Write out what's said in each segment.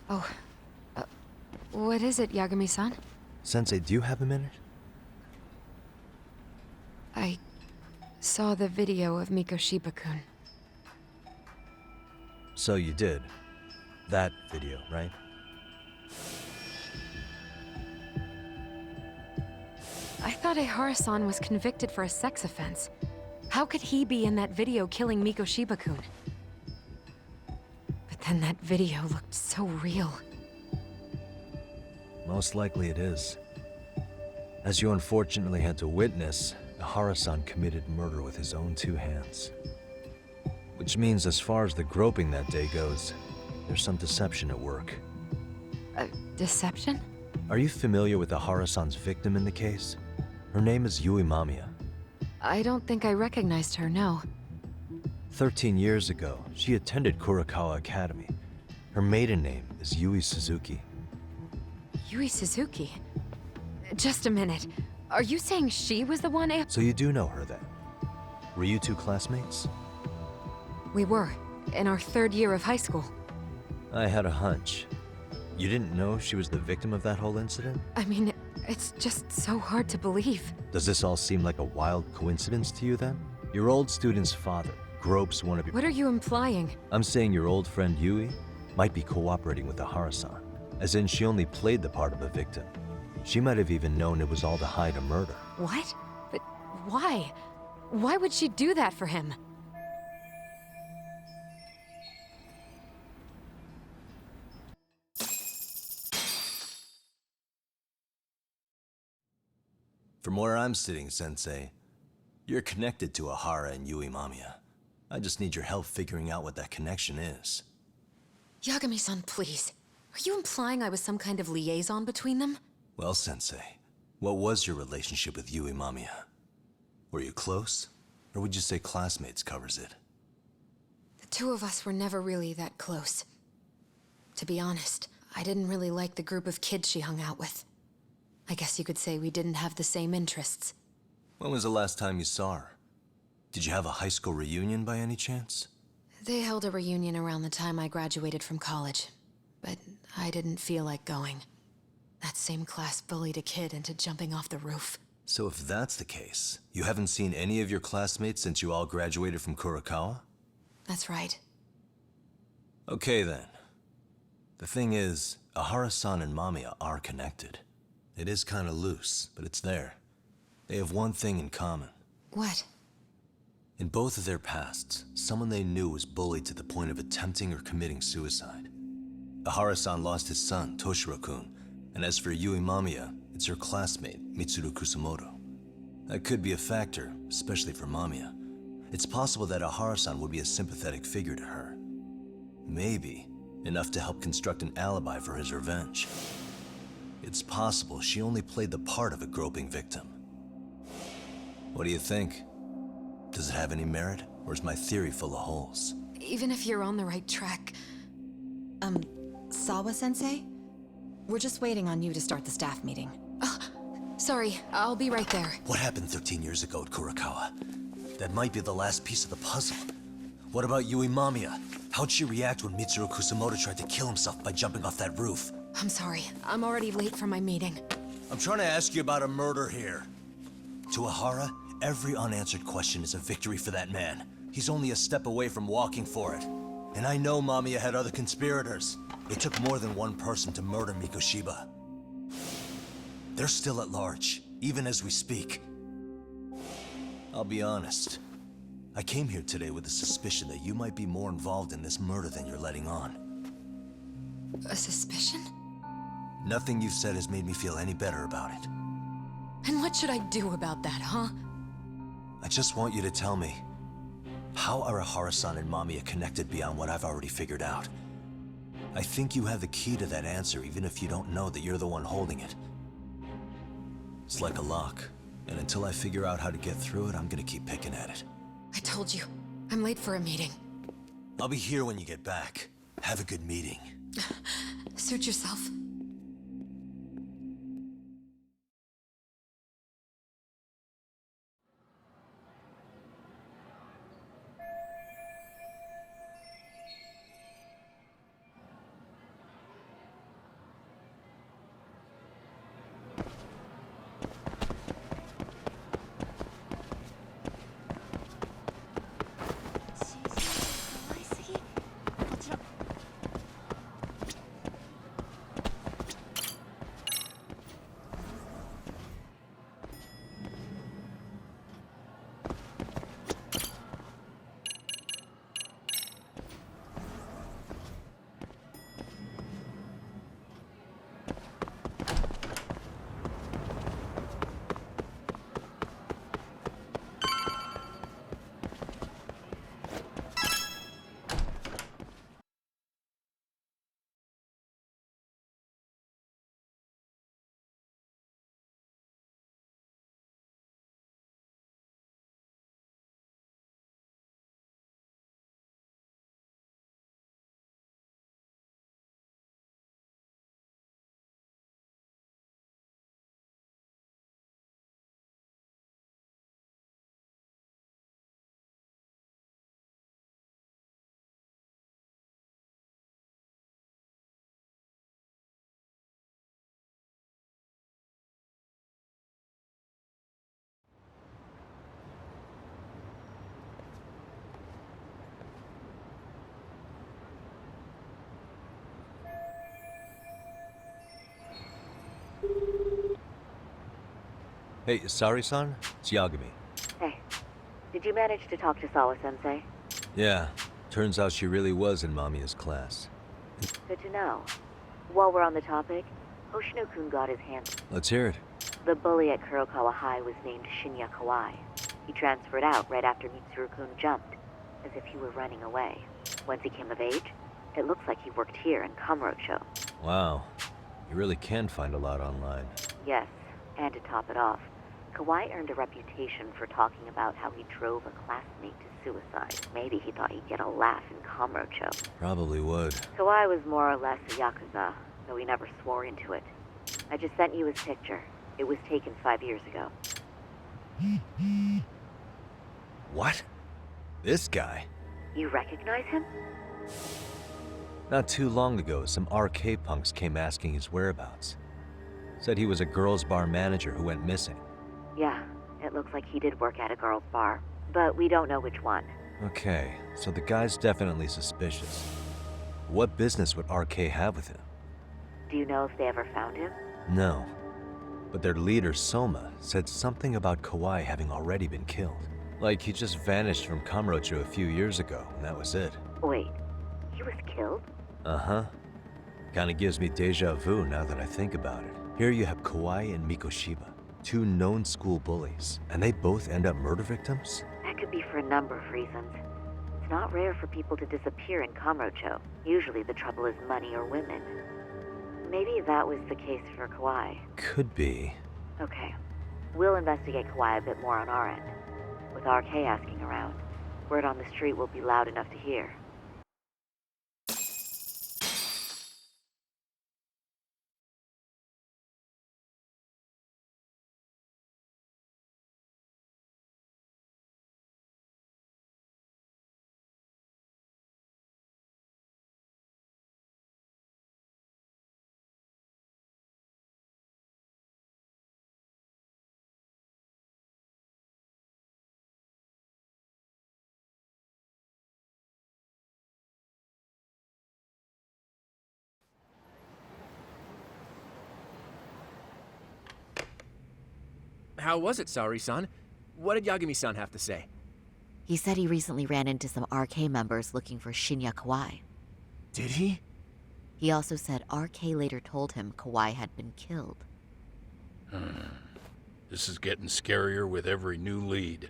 Oh, uh, what is it, Yagami-san? Sensei, do you have a minute? I saw the video of Mikoshiba-kun. So you did. That video, right? I thought Ehara-san was convicted for a sex offense. How could he be in that video killing Mikoshiba-kun? But then that video looked so real. Most likely it is. As you unfortunately had to witness, Ehara-san committed murder with his own two hands. Which means as far as the groping that day goes, there's some deception at work. Deception? Are you familiar with Ehara-san's victim in the case? Her name is Yui Mamiya. I don't think I recognized her, no. 13 years ago, she attended Kurakawa Academy. Her maiden name is Yui Suzuki. Yui Suzuki? Just a minute. Are you saying she was the one So you do know her then? Were you two classmates? We were, in our 3rd year of high school. I had a hunch. You didn't know she was the victim of that whole incident? I mean, it's just so hard to believe. Does this all seem like a wild coincidence to you then? Your old student's father gropes one of your— What are you implying? I'm saying your old friend Yui might be cooperating with Ehara-san. As in, she only played the part of a victim. She might have even known it was all to hide a murder. What? But why? Why would she do that for him? From where I'm sitting, Sensei, you're connected to Ehara and Yui Mamiya. I just need your help figuring out what that connection is. Yagami-san, please. Are you implying I was some kind of liaison between them? Well, Sensei, what was your relationship with Yui Mamiya? Were you close? Or would you say classmates covers it? The two of us were never really that close. To be honest, I didn't really like the group of kids she hung out with. I guess you could say we didn't have the same interests. When was the last time you saw her? Did you have a high school reunion by any chance? They held a reunion around the time I graduated from college, but I didn't feel like going. That same class bullied a kid into jumping off the roof. So if that's the case, you haven't seen any of your classmates since you all graduated from Kurakawa? That's right. Okay then. The thing is, Ehara-san and Mamiya are connected. It is kinda loose, but it's there. They have one thing in common. What? In both of their pasts, someone they knew was bullied to the point of attempting or committing suicide. Ehara-san lost his son, Toshiro-kun, and as for Yui Mamiya, it's her classmate, Mitsuru Kusamoto. That could be a factor, especially for Mamiya. It's possible that Ehara-san would be a sympathetic figure to her. Maybe enough to help construct an alibi for his revenge. It's possible she only played the part of a groping victim. What do you think? Does it have any merit, or is my theory full of holes? Even if you're on the right track... Sawa-sensei? We're just waiting on you to start the staff meeting. Sorry, I'll be right there. What happened 13 years ago at Kurakawa? That might be the last piece of the puzzle. What about Yui Mamiya? How'd she react when Mitsuru Kusamoto tried to kill himself by jumping off that roof? I'm sorry, I'm already late for my meeting. I'm trying to ask you about a murder here. To Ehara, every unanswered question is a victory for that man. He's only a step away from walking for it. And I know Mamiya had other conspirators. It took more than one person to murder Mikoshiba. They're still at large, even as we speak. I'll be honest. I came here today with a suspicion that you might be more involved in this murder than you're letting on. A suspicion? Nothing you've said has made me feel any better about it. And what should I do about that, huh? I just want you to tell me, how are Ehara-san and Mamiya connected beyond what I've already figured out? I think you have the key to that answer, even if you don't know that you're the one holding it. It's like a lock, and until I figure out how to get through it, I'm gonna keep picking at it. I told you, I'm late for a meeting. I'll be here when you get back. Have a good meeting. Suit yourself. Hey, Sari-san? It's Yagami. Hey, did you manage to talk to Sawa-sensei? Yeah, turns out she really was in Mamiya's class. Good to know. While we're on the topic, Hoshino-kun got his hands. Let's hear it. The bully at Kurokawa High was named Shinya Kawai. He transferred out right after Mitsuru-kun jumped, as if he were running away. Once he came of age, it looks like he worked here in Kamurocho. Wow, you really can find a lot online. Yes, and to top it off, Kawai earned a reputation for talking about how he drove a classmate to suicide. Maybe he thought he'd get a laugh in Kamurocho. Probably would. Kawai was more or less a Yakuza, though he never swore into it. I just sent you his picture. It was taken 5 years ago. What? This guy? You recognize him? Not too long ago, some RK punks came asking his whereabouts. Said he was a girls' bar manager who went missing. Yeah, it looks like he did work at a girl's bar, but we don't know which one. Okay, so the guy's definitely suspicious. What business would RK have with him? Do you know if they ever found him? No. But their leader, Soma, said something about Kawai having already been killed. Like he just vanished from Kamurocho a few years ago, and that was it. Wait, he was killed? Uh-huh. Kinda gives me deja vu now that I think about it. Here you have Kawai and Mikoshiba, two known school bullies, and they both end up murder victims? That could be for a number of reasons. It's not rare for people to disappear in Kamurocho. Usually the trouble is money or women. Maybe that was the case for Kawai. Could be. Okay. We'll investigate Kawai a bit more on our end. With RK asking around, word on the street will be loud enough to hear. How was it, Saori-san? What did Yagami-san have to say? He said he recently ran into some RK members looking for Shinya Kawai. Did he? He also said RK later told him Kawai had been killed. This is getting scarier with every new lead.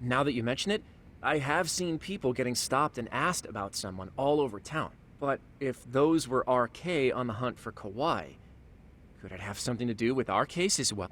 Now that you mention it, I have seen people getting stopped and asked about someone all over town. But if those were RK on the hunt for Kawai, could it have something to do with our case as well?